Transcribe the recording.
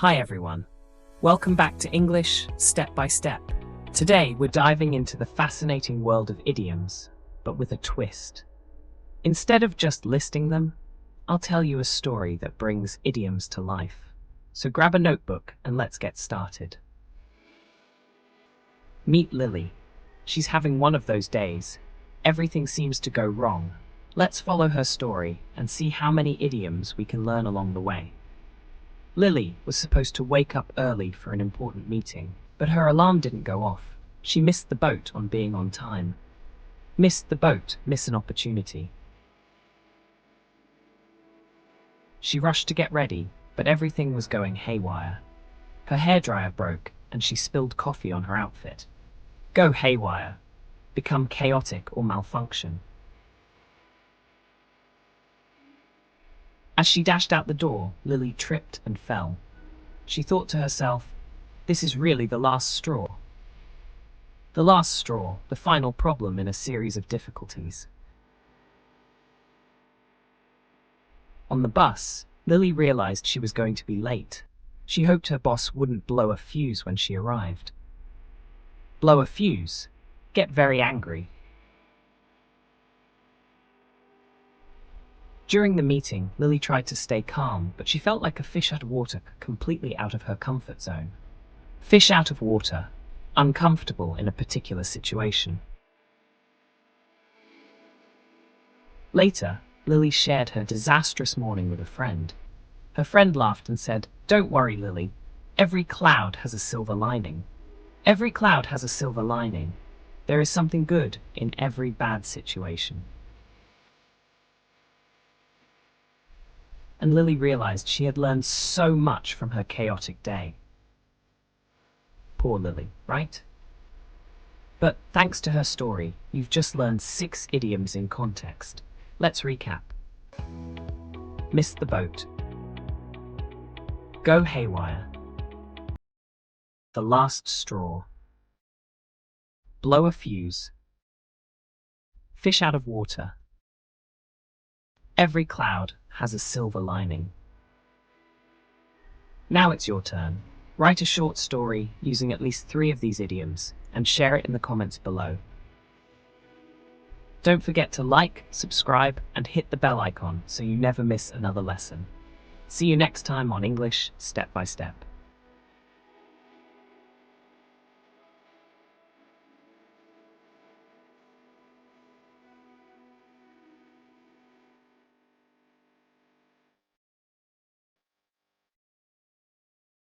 Hi everyone. Welcome back to English Step by Step. Today we're diving into the fascinating world of idioms, but with a twist. Instead of just listing them, I'll tell you a story that brings idioms to life. So grab a notebook and let's get started. Meet Lily. She's having one of those days. Everything seems to go wrong. Let's follow her story and see how many idioms we can learn along the way. Lily was supposed to wake up early for an important meeting, but her alarm didn't go off. She missed the boat on being on time. Missed the boat, miss an opportunity. She rushed to get ready, but everything was going haywire. Her hairdryer broke, and she spilled coffee on her outfit. Go haywire. Become chaotic or malfunction. As she dashed out the door, Lily tripped and fell. She thought to herself, this is really the last straw. The last straw, the final problem in a series of difficulties. On the bus, Lily realized she was going to be late. She hoped her boss wouldn't blow a fuse when she arrived. Blow a fuse. Get very angry. During the meeting, Lily tried to stay calm, but she felt like a fish out of water, completely out of her comfort zone. Fish out of water, uncomfortable in a particular situation. Later, Lily shared her disastrous morning with a friend. Her friend laughed and said, "Don't worry, Lily. Every cloud has a silver lining. Every cloud has a silver lining. There is something good in every bad situation." And Lily realized she had learned so much from her chaotic day. Poor Lily, right? But thanks to her story, you've just learned 6 idioms in context. Let's recap. Miss the boat. Go haywire. The last straw. Blow a fuse. Fish out of water. Every cloud has a silver lining. Now it's your turn. Write a short story using at least 3 of these idioms and share it in the comments below. Don't forget to like, subscribe, and hit the bell icon so you never miss another lesson. See you next time on English Step by Step.